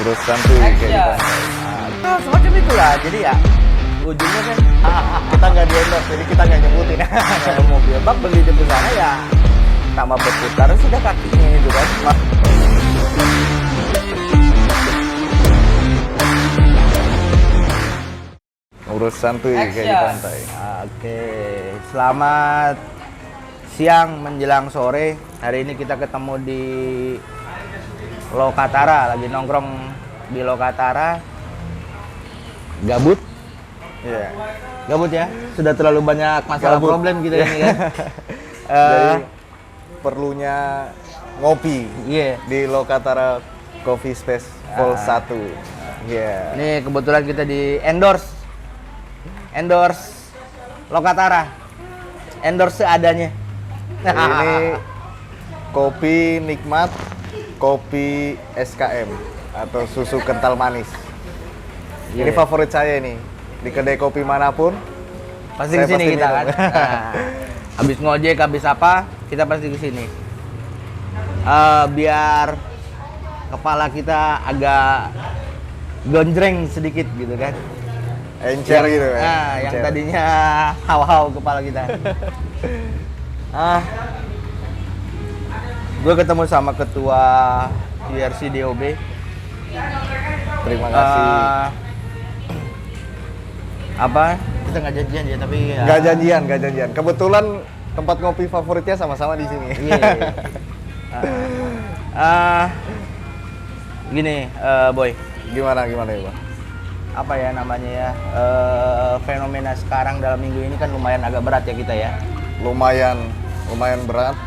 urus santuy kayak gitu. Nah, semacam itulah. Jadi ya ujungnya kan Kita nggak di endorse, jadi kita nggak nyebutin. kalau mobil bak beli di sana ya sama berputar sudah kakinya itu kan. Urus santuy kayak di pantai. Oke, selamat siang menjelang sore. Hari ini kita ketemu di Lokatara, lagi nongkrong di Lokatara. Gabut? Iya. Gabut ya? Sudah terlalu banyak masalah Gabut. problem kita ini kan. Jadi perlunya ngopi Iya. di Lokatara Coffee Space Vol 1. Iya. Ini kebetulan kita di endorse Lokatara, endorse seadanya. Ini kopi nikmat, kopi SKM atau susu kental manis. Ini Iya. favorit saya ini. Di kedai kopi manapun Pasti saya ke sini pasti kita minum. kan. Nah, habis ngojek, habis apa, kita pasti ke sini. Biar kepala kita agak gonjreng sedikit gitu kan. Encer gitu ya. Yang Encer. tadinya haw-haw kepala kita. Gue ketemu sama ketua URC DOB. Terima kasih. Apa? Kita nggak janjian ya, tapi ya. Nggak janjian. Kebetulan tempat ngopi favoritnya sama-sama di sini. Iya. Gini, Boy. Gimana ya, Bang? Apa ya namanya ya? Fenomena sekarang dalam minggu ini kan lumayan agak berat ya kita ya. Lumayan berat,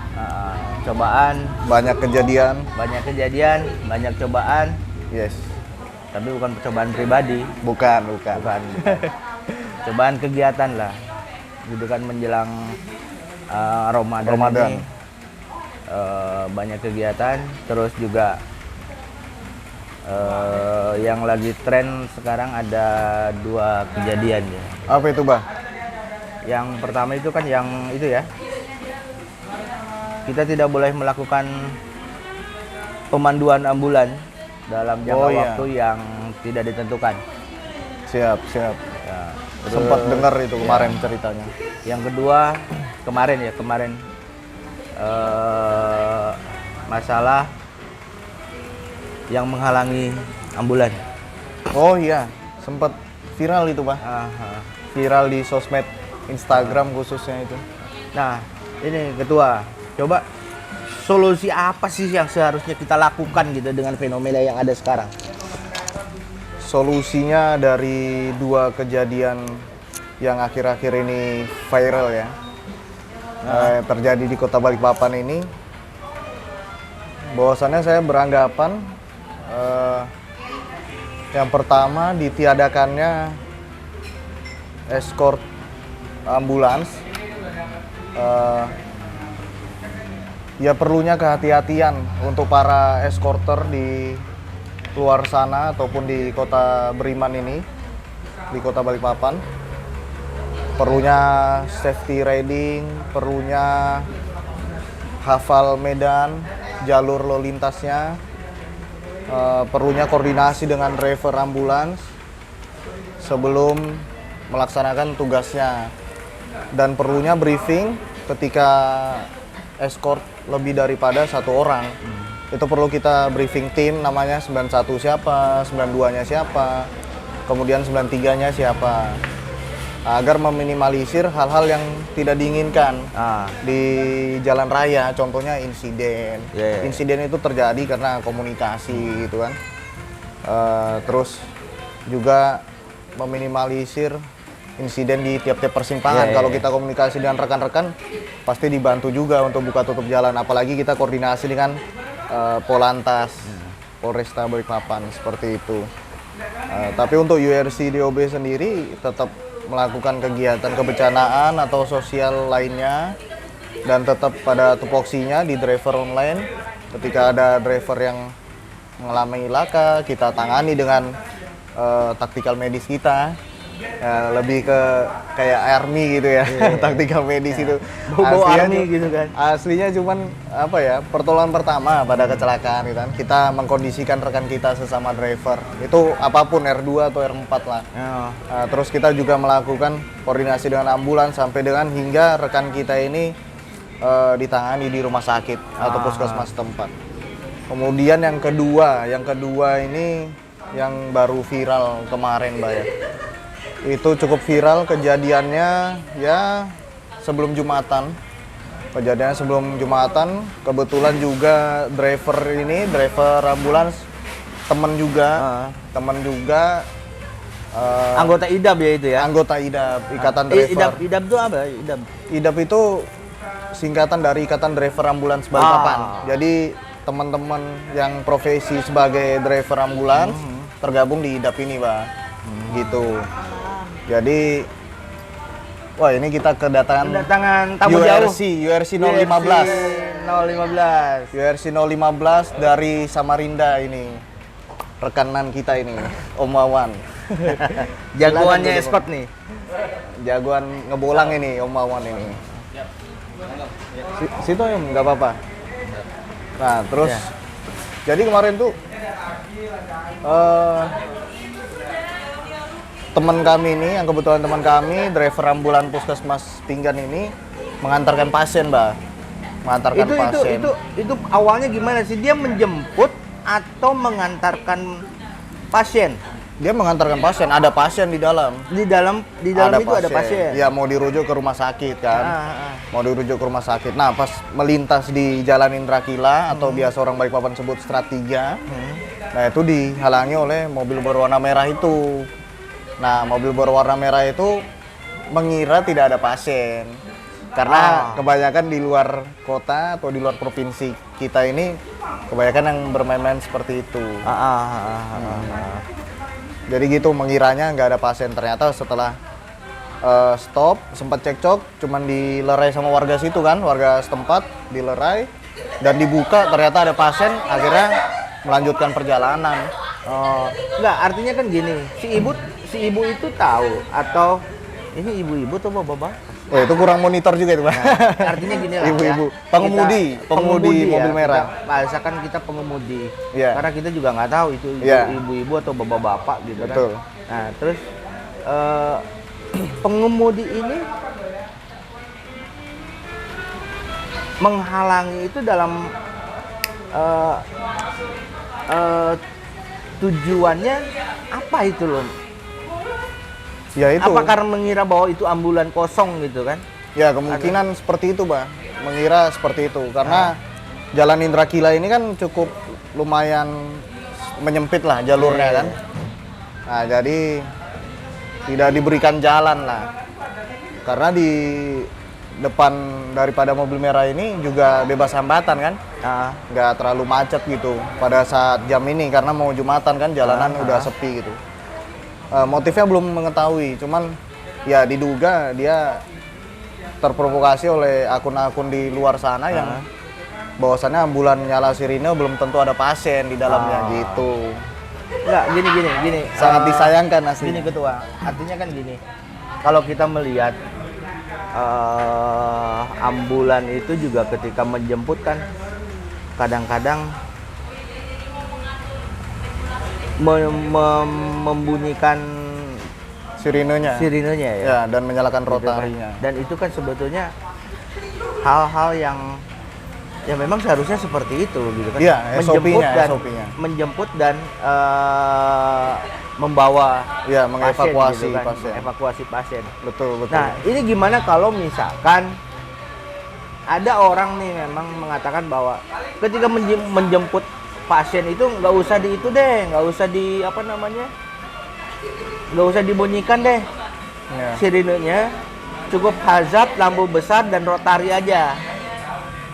Cobaan, banyak kejadian. banyak cobaan, Yes. tapi bukan cobaan pribadi, Bukan. cobaan kegiatan lah. Gitu kan menjelang Ramadan. Ini banyak kegiatan, terus juga yang lagi tren sekarang ada 2 kejadian ya. Apa itu, Bang? Yang pertama itu kan yang itu ya, kita tidak boleh melakukan pemanduan ambulan dalam jangka waktu yang tidak ditentukan. Siap. Ya, Sempat terus, dengar itu kemarin ya. ceritanya. Yang kedua kemarin masalah yang menghalangi ambulan. Oh iya, sempat viral itu, Bang. Viral di sosmed Instagram khususnya itu. Nah, ini ketua, coba solusi apa sih yang seharusnya kita lakukan gitu dengan fenomena yang ada sekarang? Solusinya dari 2 kejadian yang akhir-akhir ini viral ya, terjadi di Kota Balikpapan ini. Bahwasannya saya beranggapan yang pertama ditiadakannya escort ambulans. Ya perlunya kehati-hatian untuk para escorter di luar sana ataupun di Kota Beriman ini, di Kota Balikpapan. Perlunya safety riding, perlunya hafal medan, jalur lalu lintasnya, perlunya koordinasi dengan driver ambulans sebelum melaksanakan tugasnya, dan perlunya briefing ketika escort lebih daripada 1 orang. Itu perlu kita briefing tim, namanya 91 siapa, 92-nya siapa, kemudian 93-nya siapa, agar meminimalisir hal-hal yang tidak diinginkan di jalan raya. Contohnya insiden. Insiden itu terjadi karena komunikasi gitu kan. Terus juga meminimalisir insiden di tiap-tiap persimpangan. Kalau kita komunikasi dengan rekan-rekan, pasti dibantu juga untuk buka tutup jalan. Apalagi kita koordinasi dengan Polantas, Polresta Balikpapan, seperti itu. Tapi untuk URC DOB sendiri tetap melakukan kegiatan kebencanaan atau sosial lainnya, dan tetap pada tupoksinya di driver online. Ketika ada driver yang mengalami laka, kita tangani dengan taktikal medis kita. lebih ke kayak army gitu ya, taktikal medis itu. Bau Aslinya army gitu kan. Aslinya cuman apa ya, pertolongan pertama pada kecelakaan gitu kan. Kita mengkondisikan rekan kita sesama driver. Itu apapun R2 atau R4 lah. Terus kita juga melakukan koordinasi dengan ambulans sampai dengan hingga rekan kita ini ditangani di rumah sakit atau puskesmas tempat. Kemudian yang kedua ini yang baru viral kemarin, Mbak ya. Itu cukup viral kejadiannya ya sebelum Jumatan. Kejadiannya sebelum Jumatan, kebetulan juga driver ambulans temen juga Anggota IDAP ya itu ya. anggota IDAP, Ikatan Driver. IDAP itu apa? IDAP. IDAP itu singkatan dari Ikatan Driver Ambulans Balikpapan. Jadi teman-teman yang profesi sebagai driver ambulans tergabung di IDAP ini, Pak. Gitu. Jadi wah, ini kita kedatangan tamu jauh. URC 015. 015. URC 015 dari Samarinda ini. Rekanan kita ini, Om Wawan. Jagoannya escort nih. Jagoan ngebolang ini, Om Wawan ini. Situ ya, nggak apa-apa. Nah, terus jadi kemarin tuh teman kami ini, yang kebetulan teman kami, driver ambulan puskesmas Pinggan ini mengantarkan pasien, Mbak. Mengantarkan pasien. Itu awalnya gimana sih? Dia menjemput atau mengantarkan pasien? Dia mengantarkan pasien, ada pasien di dalam. Di dalam itu ada pasien. Ya, mau dirujuk ke rumah sakit kan. Mau dirujuk ke rumah sakit. Nah, pas melintas di Jalan Indra Kila atau biasa orang Balikpapan sebut Strat 3. Nah, itu dihalangi oleh mobil berwarna merah itu. Nah, mobil berwarna merah itu mengira tidak ada pasien. Karena kebanyakan di luar kota atau di luar provinsi kita ini kebanyakan yang bermain-main seperti itu. Jadi gitu, mengiranya nggak ada pasien. Ternyata setelah stop, sempat cekcok, cuman dilerai sama warga situ kan, warga setempat dilerai dan dibuka, ternyata ada pasien, akhirnya melanjutkan perjalanan. Enggak, artinya kan gini, si ibu itu tahu atau ini ibu-ibu atau bapak-bapak? Oh, itu kurang monitor juga itu, Pak. Nah, artinya gini lah. Ibu-ibu, Ya, pengemudi mobil merah. Misalkan kita pengemudi, Yeah. karena kita juga nggak tahu itu ibu-ibu atau bapak-bapak gitu. Betul. Kan. Nah, terus pengemudi ini menghalangi itu dalam tujuannya apa itu loh? Ya itu. Apa karena mengira bahwa itu ambulan kosong gitu kan? Ya, kemungkinan seperti itu, Pak. Mengira seperti itu karena Jalan Indra Kila ini kan cukup lumayan menyempit lah jalurnya kan. Nah, jadi tidak diberikan jalan lah. Karena di depan daripada mobil merah ini juga bebas hambatan kan. Nggak terlalu macet gitu pada saat jam ini karena mau Jumatan kan, jalanan udah sepi gitu. Motifnya belum mengetahui, cuman ya diduga dia terprovokasi oleh akun-akun di luar sana yang bahwasannya ambulan nyala sirine belum tentu ada pasien di dalamnya gitu. Enggak, gini. Sangat disayangkan asli. Gini Ketua, artinya kan gini. Kalau kita melihat ambulan itu juga ketika menjemput kan kadang-kadang membunyikan Sirinenya ya, dan menyalakan rotarinya. Dan itu kan sebetulnya hal-hal yang ya memang seharusnya seperti itu gitu kan. Iya, SOP-nya. Menjemput dan membawa mengevakuasi pasien, gitu kan. pasien. Evakuasi pasien. Betul. Nah, ini gimana kalau misalkan ada orang nih memang mengatakan bahwa ketika menjemput pasien itu nggak usah nggak usah dibunyikan deh sirinenya, cukup hazard, lampu besar dan rotari aja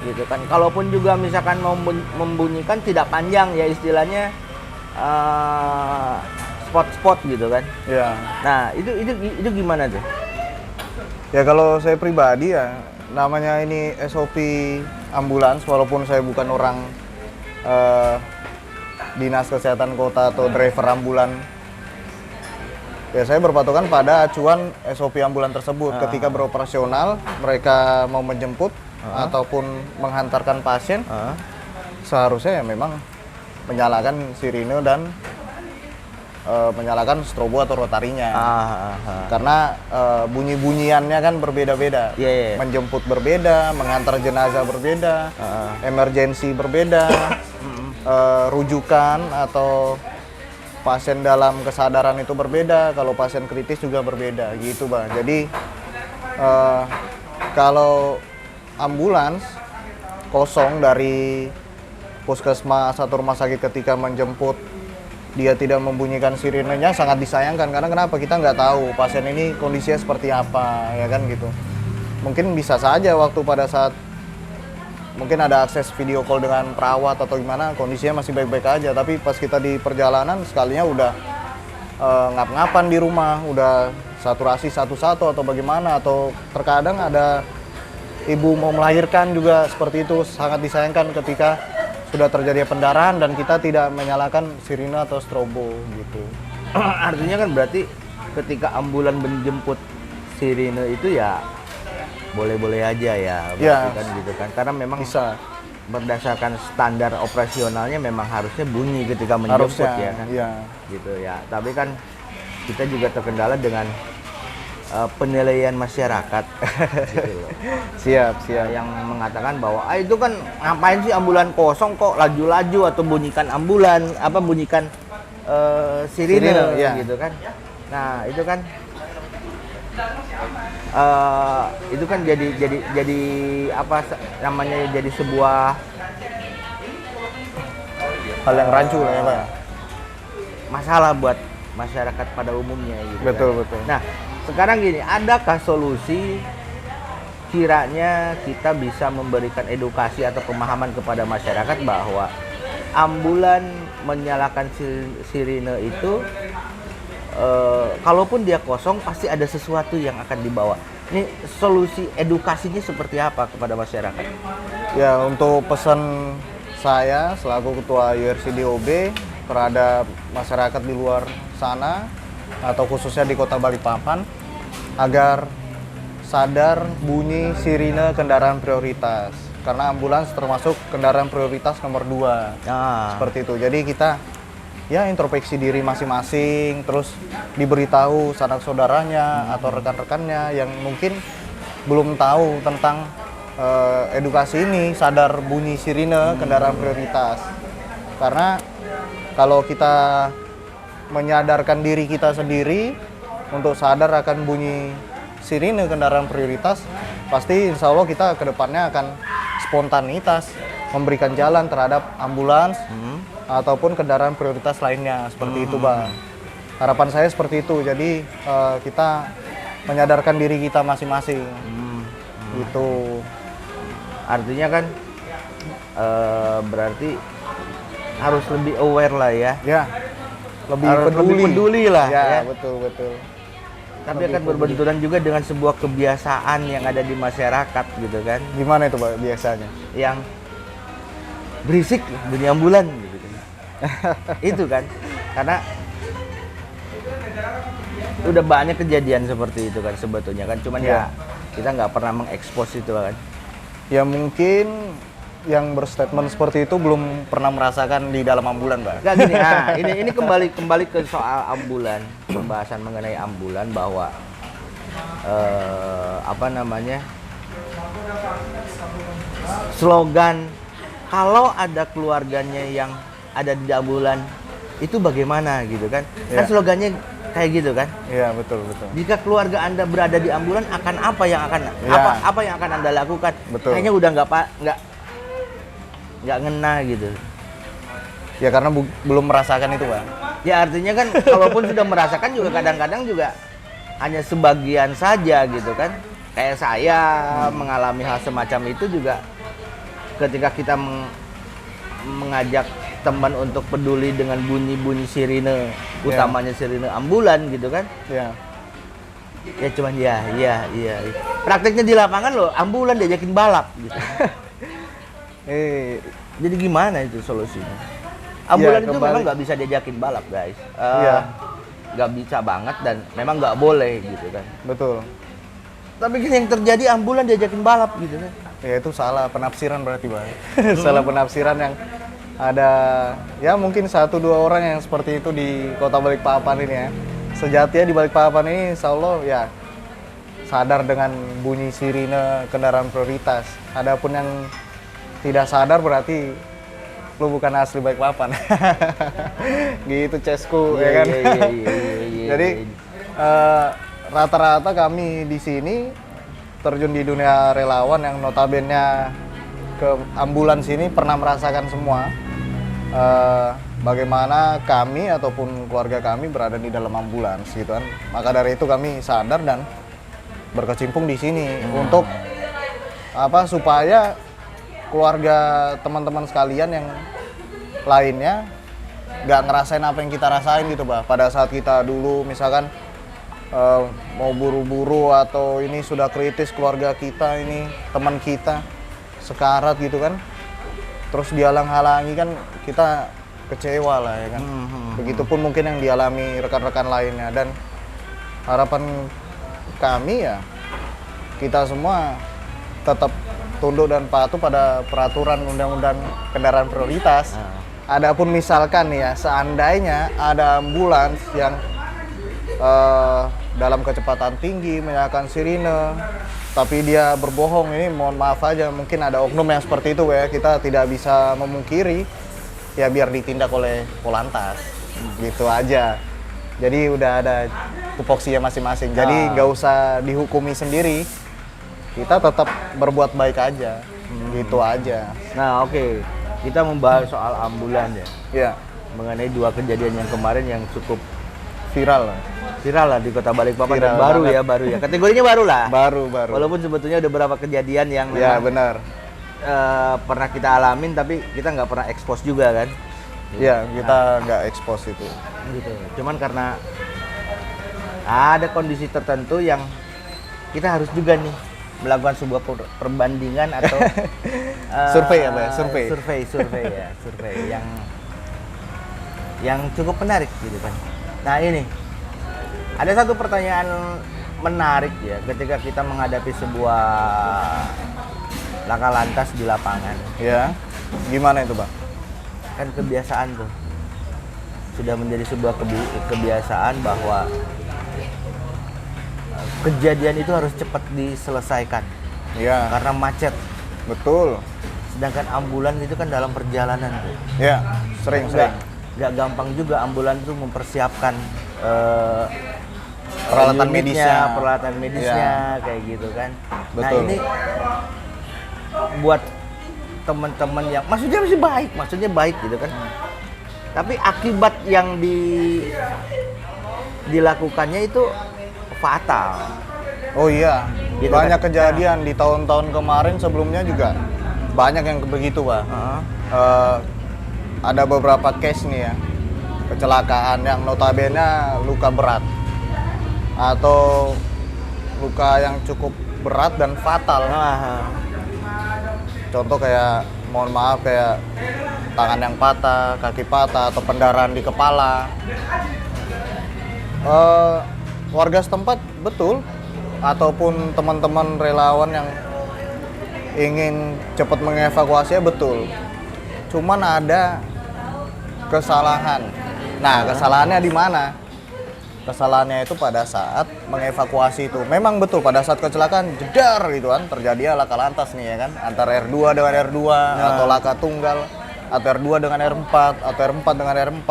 gitu kan. Kalaupun juga misalkan mau membunyikan tidak panjang ya, istilahnya spot-spot gitu kan. Ya. Nah, itu gimana tuh? Ya kalau saya pribadi ya, namanya ini SOP ambulans, walaupun saya bukan orang dinas kesehatan kota atau driver ambulan Ya, saya berpatokan pada acuan SOP ambulan tersebut. Ketika beroperasional, mereka mau menjemput ataupun menghantarkan pasien, seharusnya ya memang menyalakan sirine dan menyalakan strobo atau rotarinya. Karena bunyi-bunyiannya kan berbeda-beda. Menjemput berbeda, mengantar jenazah berbeda, emergensi berbeda, rujukan atau pasien dalam kesadaran itu berbeda, kalau pasien kritis juga berbeda gitu Bang. Jadi kalau ambulans kosong dari puskesmas atau rumah sakit ketika menjemput dia tidak membunyikan sirinenya, sangat disayangkan. Karena kenapa? Kita nggak tahu pasien ini kondisinya seperti apa, ya kan gitu. Mungkin bisa saja waktu pada saat mungkin ada akses video call dengan perawat atau gimana, kondisinya masih baik-baik aja. Tapi pas kita di perjalanan sekalinya udah ngap-ngapan di rumah, udah saturasi satu-satu atau bagaimana. Atau terkadang ada ibu mau melahirkan juga seperti itu. Sangat disayangkan ketika sudah terjadi pendarahan dan kita tidak menyalakan sirine atau strobo gitu. Artinya kan berarti ketika ambulan menjemput sirine itu ya boleh-boleh aja ya, kan gitu kan, karena memang bisa berdasarkan standar operasionalnya memang harusnya bunyi ketika menjemput ya kan, gitu ya. Tapi kan kita juga terkendala dengan penilaian masyarakat, gitu loh. Siap. Yang mengatakan bahwa itu kan ngapain sih ambulan kosong kok laju-laju atau bunyikan ambulan, bunyikan sirine, gitu kan. Nah itu kan jadi apa namanya, jadi sebuah hal yang rancu lah ya Pak. Masalah buat masyarakat pada umumnya gitu. Betul. Nah, sekarang gini, adakah solusi kiranya kita bisa memberikan edukasi atau pemahaman kepada masyarakat bahwa ambulan menyalakan sirine itu kalaupun dia kosong pasti ada sesuatu yang akan dibawa. Ini solusi edukasinya seperti apa kepada masyarakat? Ya, untuk pesan saya selaku ketua URCDOB terhadap masyarakat di luar sana atau khususnya di Kota Balikpapan agar sadar bunyi sirine kendaraan prioritas. Karena ambulans termasuk kendaraan prioritas nomor 2. Seperti itu. Jadi kita ya introspeksi diri masing-masing, terus diberitahu sanak saudaranya atau rekan-rekannya yang mungkin belum tahu tentang edukasi ini, sadar bunyi sirine kendaraan prioritas. Karena kalau kita menyadarkan diri kita sendiri untuk sadar akan bunyi sirine kendaraan prioritas, pasti insya Allah kita kedepannya akan spontanitas memberikan jalan terhadap ambulans ataupun kendaraan prioritas lainnya, seperti itu Bang. Harapan saya seperti itu, jadi kita menyadarkan diri kita masing-masing gitu. Artinya kan berarti harus lebih aware lah ya. Ya, lebih peduli lah ya. Betul. Tapi akan berbenturan juga dengan sebuah kebiasaan yang ada di masyarakat gitu kan. Gimana itu Pak biasanya? Yang berisik bunyi ambulan gitu kan. Itu kan, karena udah banyak kejadian seperti itu kan sebetulnya kan, cuman ya kita nggak pernah mengekspos itu kan. Ya mungkin yang berstatement seperti itu belum pernah merasakan di dalam ambulan, Pak. Nggak gini, ini kembali ke soal ambulan, pembahasan mengenai ambulan bahwa slogan kalau ada keluarganya yang ada di ambulan itu bagaimana gitu kan? Kan slogannya kayak gitu kan? Iya, betul. Jika keluarga Anda berada di ambulan, akan apa yang akan Anda lakukan? Betul. Kayaknya udah nggak ngena gitu. Ya karena belum merasakan itu, Pak. Ya artinya kan kalaupun sudah merasakan juga kadang-kadang juga hanya sebagian saja gitu kan. Kayak saya mengalami hal semacam itu juga ketika kita mengajak teman untuk peduli dengan bunyi-bunyi sirine, utamanya sirine ambulan gitu kan. Iya. Ya cuman iya. Prakteknya di lapangan loh, ambulan diajakin balap gitu. Jadi gimana itu solusinya? Ambulan itu memang nggak bisa diajakin balap, guys. nggak bisa banget dan memang nggak boleh gitu kan. Betul. Tapi kan yang terjadi ambulan diajakin balap gitu kan. Ya itu salah penafsiran berarti, Bang. Salah penafsiran yang ada, ya mungkin 1-2 orang yang seperti itu di Kota Balikpapan ini ya. Sejatinya di Balikpapan ini insya Allah ya sadar dengan bunyi sirine kendaraan prioritas. Adapun yang tidak sadar berarti lu bukan asli Balikpapan. Gitu Cesku, ya kan? Jadi rata-rata kami di sini terjun di dunia relawan yang notabene ke ambulans ini pernah merasakan semua bagaimana kami ataupun keluarga kami berada di dalam ambulans gitu kan. Maka dari itu kami sadar dan berkecimpung di sini untuk apa, supaya keluarga teman-teman sekalian yang lainnya nggak ngerasain apa yang kita rasain gitu, Bah. Pada saat kita dulu misalkan mau buru-buru atau ini sudah kritis keluarga kita, ini teman kita sekarat gitu kan, terus dihalang-halangi kan kita kecewa lah ya kan. Begitupun mungkin yang dialami rekan-rekan lainnya, dan harapan kami ya kita semua tetap tunduk dan patuh pada peraturan undang-undang kendaraan prioritas. Adapun misalkan nih ya, seandainya ada ambulans yang dalam kecepatan tinggi menyalakan sirine tapi dia berbohong, ini mohon maaf aja, mungkin ada oknum yang seperti itu ya, kita tidak bisa memungkiri, ya biar ditindak oleh Polantas, gitu aja. Jadi udah ada tupoksinya masing-masing, jadi nggak usah dihukumi sendiri, kita tetap berbuat baik aja, gitu aja. Nah oke, kita membahas soal ambulan ya. Ya, Mengenai 2 kejadian yang kemarin yang cukup viral lah di Kota Balikpapan, dan Viral baru banget. ya, baru ya. Kategorinya baru lah. baru. Walaupun sebetulnya ada beberapa kejadian yang Ya memang, benar. pernah kita alamin tapi kita nggak pernah expose juga kan. Ya, kita nggak expose itu. Gitu. Cuman karena ada kondisi tertentu yang kita harus juga nih melakukan sebuah perbandingan atau Survei ya, Mbak? survei yang cukup menarik gitu kan. Nah ini ada satu pertanyaan menarik ya ketika kita menghadapi sebuah laka lantas di lapangan. Ya, gimana itu, Bang? Kan kebiasaan tuh sudah menjadi sebuah kebiasaan bahwa kejadian itu harus cepat diselesaikan Ya, karena macet. betul. Sedangkan ambulan itu kan dalam perjalanan tuh. Ya, sering. Nggak gampang juga ambulan itu mempersiapkan Peralatan unitnya, medisnya. peralatan medisnya kayak gitu kan. Nah Betul. ini buat teman-teman yang maksudnya baik gitu kan. Tapi akibat yang dilakukannya itu fatal. Oh iya, Gitu banyak kan? kejadian di tahun-tahun kemarin sebelumnya juga banyak yang begitu, Pak. Ada beberapa case nih ya, kecelakaan yang notabene luka berat atau luka yang cukup berat dan fatal. Contoh kayak, mohon maaf, kayak tangan yang patah, kaki patah, atau pendarahan di kepala. Warga setempat betul, ataupun teman-teman relawan yang ingin cepat mengevakuasinya betul. Cuman ada kesalahan. Nah, kesalahannya di mana? Kesalahannya itu pada saat mengevakuasi itu. Memang betul pada saat kecelakaan jedar gitu kan, terjadi laka lantas nih ya kan, antara R2 dengan R2 atau laka tunggal, atau R2 dengan R4 atau R4 dengan R4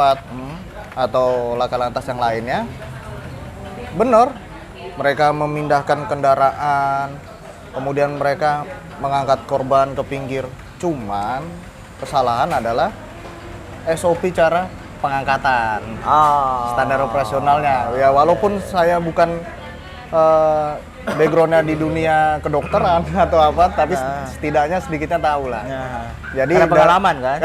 atau laka lantas yang lainnya. Benar, mereka memindahkan kendaraan, kemudian mereka mengangkat korban ke pinggir. Cuman kesalahan adalah SOP cara pengangkatan, standar operasionalnya. Ya walaupun saya bukan backgroundnya di dunia kedokteran atau apa, tapi setidaknya sedikitnya tahu lah. Jadi karena pengalaman kan?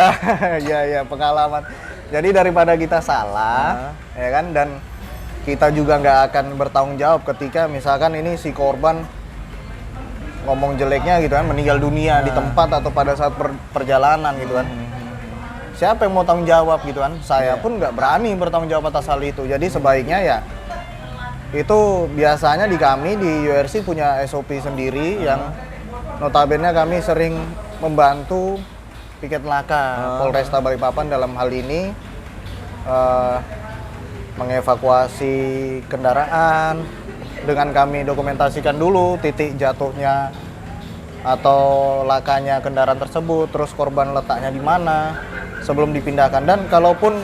Ya pengalaman. Jadi daripada kita salah, ya kan, dan kita juga nggak akan bertanggung jawab ketika misalkan ini si korban ngomong jeleknya gitu kan, meninggal dunia di tempat atau pada saat perjalanan gitu kan. siapa yang mau tanggung jawab gitu kan? Saya pun nggak berani bertanggung jawab atas hal itu. Jadi sebaiknya ya itu biasanya di kami di URC punya SOP sendiri yang notabene kami sering membantu piket laka Polresta Balikpapan dalam hal ini mengevakuasi kendaraan dengan kami dokumentasikan dulu titik jatuhnya atau lakanya kendaraan tersebut, terus korban letaknya di mana sebelum dipindahkan. Dan kalaupun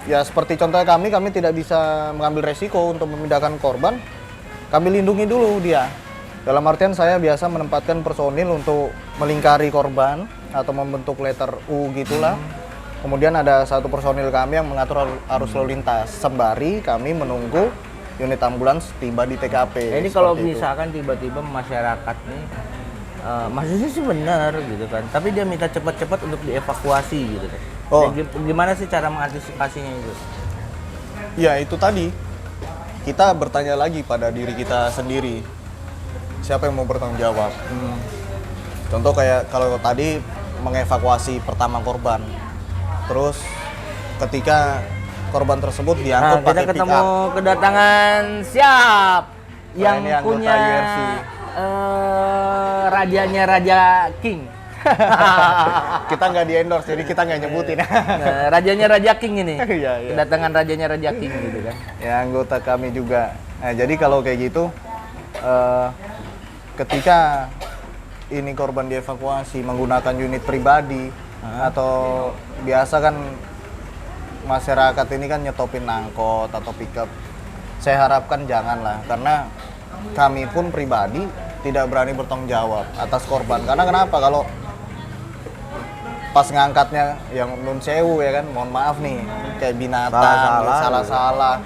ya seperti contohnya kami tidak bisa mengambil resiko untuk memindahkan korban, kami lindungi dulu dia. Dalam artian saya biasa menempatkan personil untuk melingkari korban atau membentuk letter U gitulah. Kemudian ada satu personil kami yang mengatur arus lalu lintas sembari kami menunggu unit ambulans tiba di TKP. Ini kalau misalkan tiba-tiba masyarakat nih, maksudnya sih benar gitu kan, tapi dia minta cepat-cepat untuk dievakuasi gitu kan. Oh. Gimana sih cara mengantisipasinya itu? Ya itu tadi, kita bertanya lagi pada diri kita sendiri, siapa yang mau bertanggung jawab. Contoh kayak kalau tadi mengevakuasi pertama korban, terus ketika korban tersebut diangkut Kita pakai pick ketemu up. kedatangan siap yang ini anggota punya URC. rajanya Raja King. Kita nggak di endorse, jadi kita nggak nyebutin. Nah, rajanya Raja King ini. Iya, iya. Kedatangan rajanya Raja King gitu kan. Ya anggota kami juga. Nah jadi kalau kayak gitu, ketika ini korban dievakuasi menggunakan unit pribadi atau biasa kan masyarakat ini kan nyetopin angkot atau pickup. Saya harapkan janganlah, karena kami pun pribadi tidak berani bertanggung jawab atas korban. Karena kenapa? Kalau pas ngangkatnya yang nun sewu ya kan, mohon maaf nih, kayak binatang, salah-salah.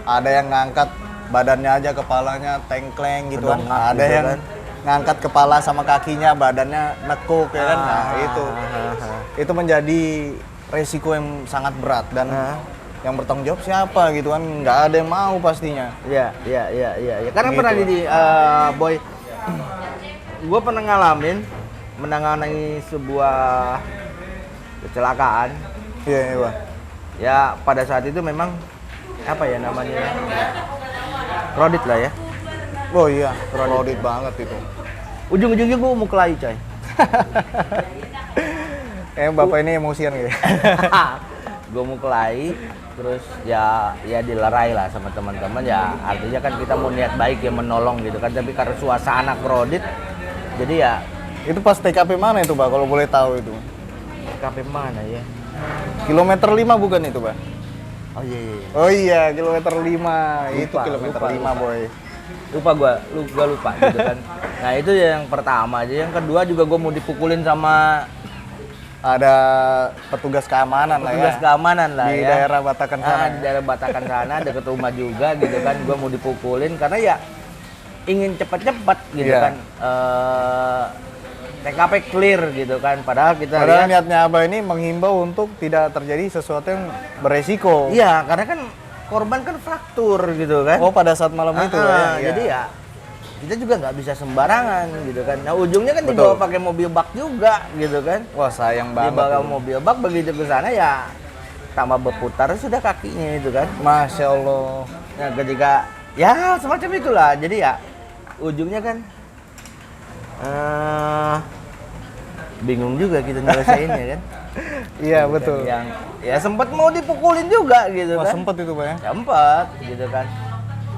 Ada yang ngangkat badannya aja, kepalanya tengkleng gitu kan. Ada gitu yang kan. ngangkat kepala sama kakinya, badannya nekuk ya kan. Nah itu menjadi resiko yang sangat berat dan yang bertanggung jawab siapa gitu kan, nggak ada yang mau pastinya. Iya. Karena Gitu. pernah di Boy, gue pernah ngalamin menangani sebuah kecelakaan. Iya, iya, Bang. Ya pada saat itu memang apa ya namanya, krodit lah ya. Oh iya, crowded banget itu. Ujung-ujungnya gue mau kelahi coy. Bapak ini emosian gitu. Gue mau kelahi, terus ya dilerai lah sama teman-teman, ya artinya kan kita mau niat baik ya menolong gitu kan, tapi karena suasana krodit jadi ya. Itu pas TKP mana itu, Pak, kalau boleh tahu itu? TKP mana ya? Kilometer 5 bukan itu, Pak? Oh iya. Oh iya, kilometer 5. Itu kilometer lupa. 5, Boy. Gua lupa gitu kan. Nah itu yang pertama aja. Yang kedua juga gue mau dipukulin sama Ada petugas keamanan petugas lah ya. keamanan lah Di ya. daerah Batakan sana. Di daerah Batakan sana, deket rumah juga gitu kan. Gue mau dipukulin karena ya ingin cepat-cepat gitu Iya. kan. TKP clear gitu kan. Padahal Padahal lihat, niatnya Abah ini menghimbau untuk tidak terjadi sesuatu yang beresiko. iya karena kan korban kan fraktur gitu kan. Oh, pada saat malam itu ya. Jadi ya kita juga nggak bisa sembarangan gitu kan. Nah ujungnya kan Betul. dibawa pakai mobil bak juga gitu kan. Wah, sayang banget. Dibawa tuh. mobil bak, begitu ke sana ya tambah berputar sudah kakinya itu kan. Masya Allah. Nah ketika ya semacam itulah, jadi ya ujungnya kan bingung juga kita nyelesainnya kan. Iya, Gitu betul. kan. Yang ya sempat mau dipukulin juga gitu Wah, kan. sempet itu, Pak ya. Sempat gitu kan.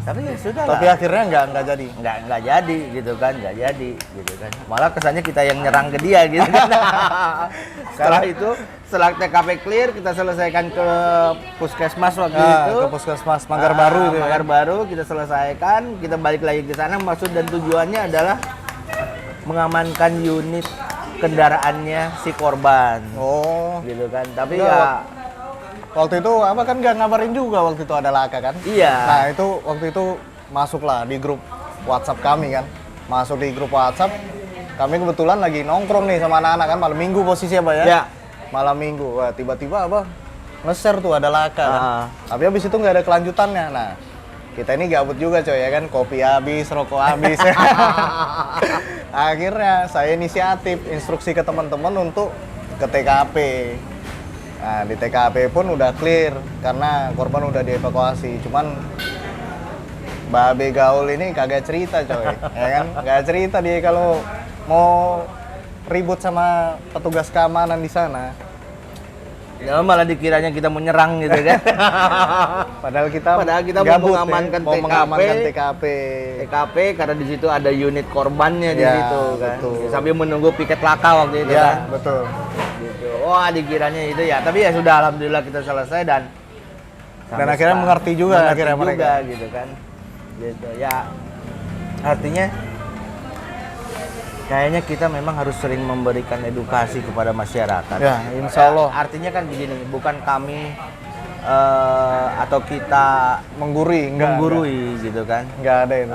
Tapi ya sudah Tapi lah. akhirnya nggak jadi. Nggak jadi gitu kan, nggak jadi gitu kan. Malah kesannya kita yang nyerang ke dia gitu kan. Setelah TKP clear, kita selesaikan ke puskesmas waktu itu. Ke puskesmas Manggar Baru itu ya. Manggar Baru kita selesaikan, kita balik lagi ke sana. Maksud dan tujuannya adalah mengamankan unit kendaraannya si korban. Oh. Gitu kan. Tapi Enggak, ya waktu itu apa kan nggak ngabarin juga waktu itu ada laka kan? iya. Nah itu waktu itu masuklah di grup WhatsApp kami kan, masuk di grup WhatsApp. Kami kebetulan lagi nongkrong nih sama anak-anak kan, malam minggu posisinya Pak ya. Ya. Malam minggu, wah tiba-tiba apa nge-share tuh ada laka kan. Tapi habis itu nggak ada kelanjutannya. Nah kita ini gabut juga coy ya kan, kopi habis, rokok habis. Akhirnya saya inisiatif instruksi ke teman-teman untuk ke TKP. Nah, di TKP pun udah clear karena korban udah dievakuasi. Cuman Babe Gaul ini kagak cerita coy, ya kan? Nggak cerita dia kalau mau ribut sama petugas keamanan di sana. Ya malah dikiranya kita mau nyerang gitu kan. Padahal kita mau gabut, mengamankan mau mengamankan TKP. TKP karena di situ ada unit korbannya di Ya, situ kan. betul. Sambil menunggu piket laka waktu itu kan. Ya, betul. Gitu. Wah, dikiranya itu ya. Tapi ya sudah, alhamdulillah kita selesai dan sampai akhirnya sekarang mengerti juga akhirnya mereka. gitu kan. Gitu. Ya artinya kayaknya kita memang harus sering memberikan edukasi kepada masyarakat. Ya, insya Allah. Artinya kan begini, bukan kami atau kita Menggurui, menggurui gitu kan. Enggak ada itu.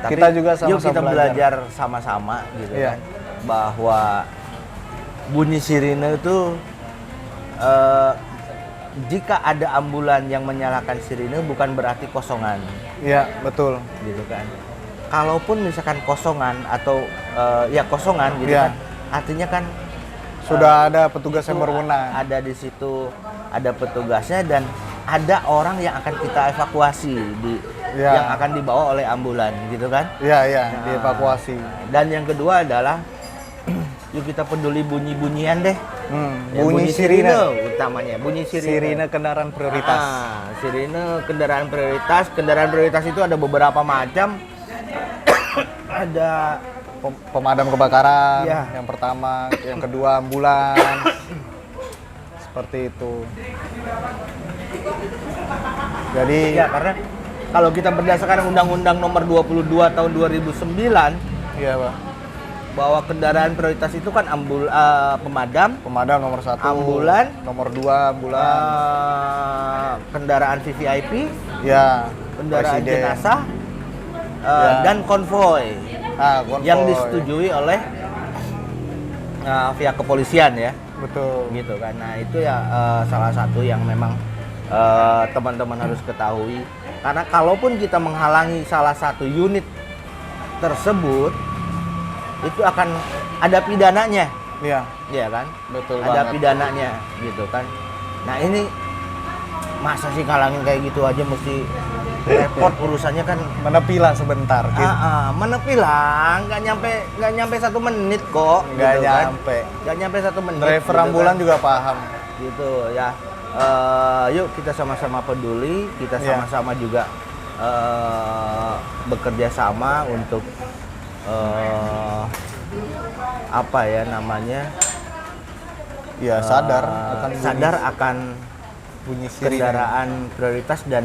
Tapi Kita juga sama-sama yuk kita belajar sama-sama gitu Iya. kan, bahwa bunyi sirine itu jika ada ambulan yang menyalakan sirine bukan berarti kosongan Iya, betul. gitu kan. Kalaupun misalkan kosongan atau ya kosongan gitu Iya. kan, artinya kan Sudah ada petugas yang itu berwenang. ada di situ, ada petugasnya dan ada orang yang akan kita evakuasi Iya. yang akan dibawa oleh ambulan gitu kan. Iya, iya, Nah, dievakuasi. Dan yang kedua adalah yuk kita peduli bunyi-bunyian deh. Ya, Bunyi sirine. utamanya, bunyi sirine. Sirine kendaraan prioritas. Sirine kendaraan prioritas. Kendaraan prioritas itu ada beberapa macam. Ada Pemadam kebakaran Iya. yang pertama, yang kedua ambulans. Seperti itu. Jadi ya karena kalau kita berdasarkan Undang-Undang Nomor 22 Tahun 2009 iya, Pak. bahwa kendaraan prioritas itu kan pemadam, Pemadam nomor 1, Ambulan. nomor 2 ambulans. kendaraan VVIP, Ya, kendaraan presiden. jenazah, Ya. dan konvoy Konvoy. yang disetujui oleh pihak kepolisian ya, Betul. gitu kan. Nah itu ya salah satu yang memang teman-teman harus ketahui, karena kalaupun kita menghalangi salah satu unit tersebut itu akan ada pidananya, Iya, ya kan? betul Ada banget. pidananya gitu kan. Nah ini masa sih kalangin kayak gitu aja mesti repot urusannya kan. Menepilah sebentar. Gitu. Menepi lah, nggak nyampe 1 menit kok. Nggak gitu kan. nyampe. Nggak nyampe 1 menit. Driver gitu ambulan kan. juga paham. Gitu ya. Yuk kita sama-sama peduli, kita Iya. sama-sama juga bekerja sama untuk apa ya namanya? Ya, sadar sadar akan bunyi sirine. kendaraan prioritas dan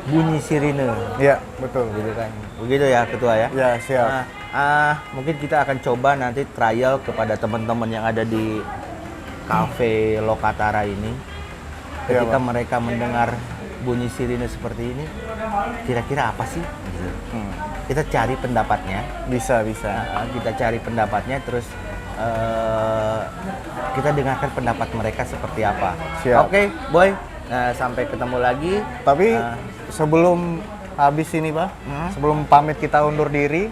bunyi sirine. Iya, betul. Gitu kan. Begitu ya Ketua ya. Ya, siap. Nah, mungkin kita akan coba nanti trial kepada teman-teman yang ada di Cafe Lokatara ini. Iya, Ketika Pak. mereka mendengar bunyi sirine seperti ini, kira-kira apa sih? Gitu. Kita cari pendapatnya. Bisa. Kita cari pendapatnya, terus kita dengarkan pendapat mereka seperti apa. Siap. Oke, Boy. Nah, sampai ketemu lagi. Tapi sebelum habis ini, Pak, sebelum pamit kita undur diri,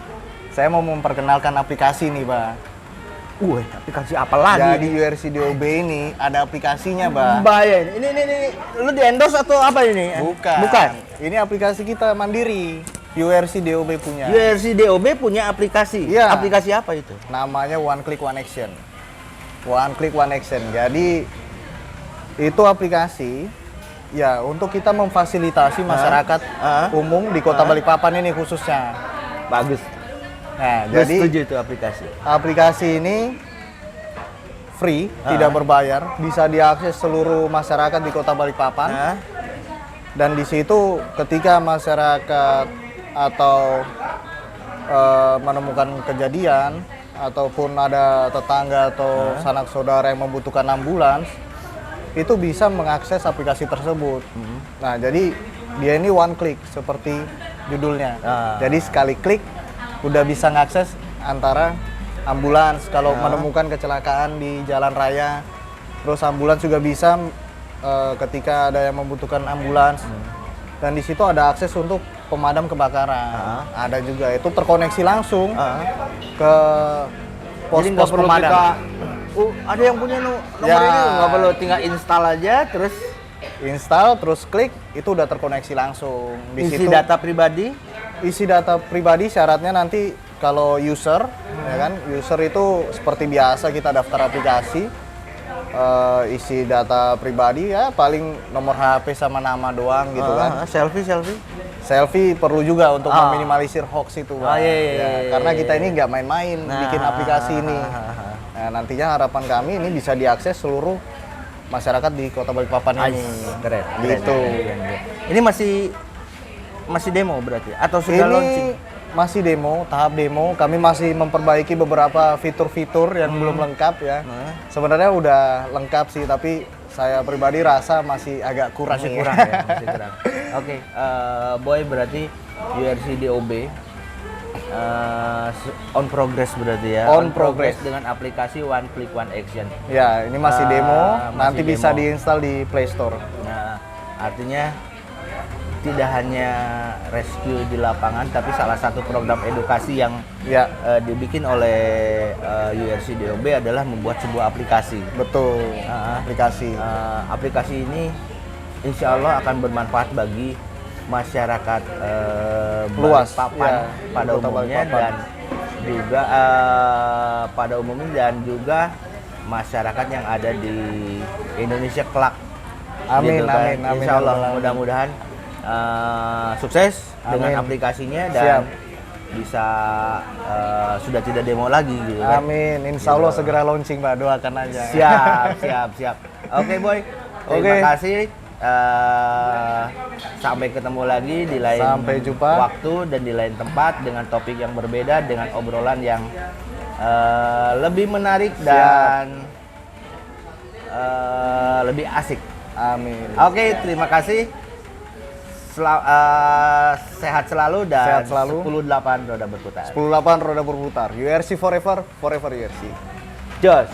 saya mau memperkenalkan aplikasi nih, Pak. Aplikasi apa lagi? Jadi URC DOB ini ada aplikasinya, Pak. Bahaya ini lu di endorse atau apa ini? Bukan. Ini aplikasi kita mandiri. URC DOB punya. URC DOB punya aplikasi. Iya. Aplikasi apa itu? Namanya One Click One Action. One Click One Action. Jadi itu aplikasi ya untuk kita memfasilitasi masyarakat umum di Kota Balikpapan ini khususnya. Bagus. Nah, Gue jadi setuju itu aplikasi. aplikasi ini free, tidak berbayar, bisa diakses seluruh masyarakat di Kota Balikpapan. Dan di situ ketika masyarakat atau menemukan kejadian ataupun ada tetangga atau sanak saudara yang membutuhkan ambulans, itu bisa mengakses aplikasi tersebut. Nah, jadi dia ini one click seperti judulnya. Jadi sekali klik udah bisa ngakses antara ambulans kalau menemukan kecelakaan di jalan raya. Terus ambulans juga bisa ketika ada yang membutuhkan ambulans. Dan di situ ada akses untuk pemadam kebakaran. Ada juga itu terkoneksi langsung ke Jadi nggak pos-pos perlu pemadam. kita ada yang punya nomor Ya. ini nggak perlu, tinggal install aja terus Install terus klik itu udah terkoneksi langsung. Di isi situ data pribadi. isi data pribadi syaratnya nanti kalau user ya kan, user itu seperti biasa kita daftar aplikasi, isi data pribadi ya paling nomor HP sama nama doang gitu kan. Selfie. Selfie perlu juga untuk meminimalisir hoax itu, Bang. Iya. Ya, karena kita ini nggak main-main bikin aplikasi ini. Nah, nantinya harapan kami ini bisa diakses seluruh masyarakat di Kota Balikpapan ini. Keren. Gitu. Ini masih demo berarti atau sudah Ini launching? masih demo, tahap demo. Kami masih memperbaiki beberapa fitur-fitur yang belum lengkap ya. Sebenarnya udah lengkap sih, tapi saya pribadi rasa masih agak kurang. Masih nih. kurang ya, masih kurang. Oke, Boy berarti URC DOB on progress berarti ya. On progress. dengan aplikasi One Click One Action. Ya, ini masih demo. Masih Nanti bisa demo. diinstal di Play Store. Nah, artinya tidak hanya rescue di lapangan, tapi salah satu program edukasi yang Ya, dibikin oleh URC DOB adalah membuat sebuah aplikasi. betul. Aplikasi. Aplikasi ini insya Allah akan bermanfaat bagi masyarakat Luas, Balikpapan ya, pada Kota umumnya Balikpapan. dan juga masyarakat yang ada di Indonesia kelak. Amin, Gitu kan. amin, amin. Insya Allah mudah-mudahan sukses dengan Amin. aplikasinya dan Siap. bisa sudah tidak demo lagi gitu kan. Amin. Insya Allah segera launching, Pak. Doakan aja. Siap. Oke, Boy. Terima Oke. kasih. Sampai ketemu lagi di lain Sampai jumpa. waktu dan di lain tempat dengan topik yang berbeda, dengan obrolan yang lebih menarik dan lebih asik. Amin. Oke, terima kasih. Sehat selalu dan Sehat selalu. 10-8 roda berputar. 10.8 roda berputar. URC forever, forever URC. Jos.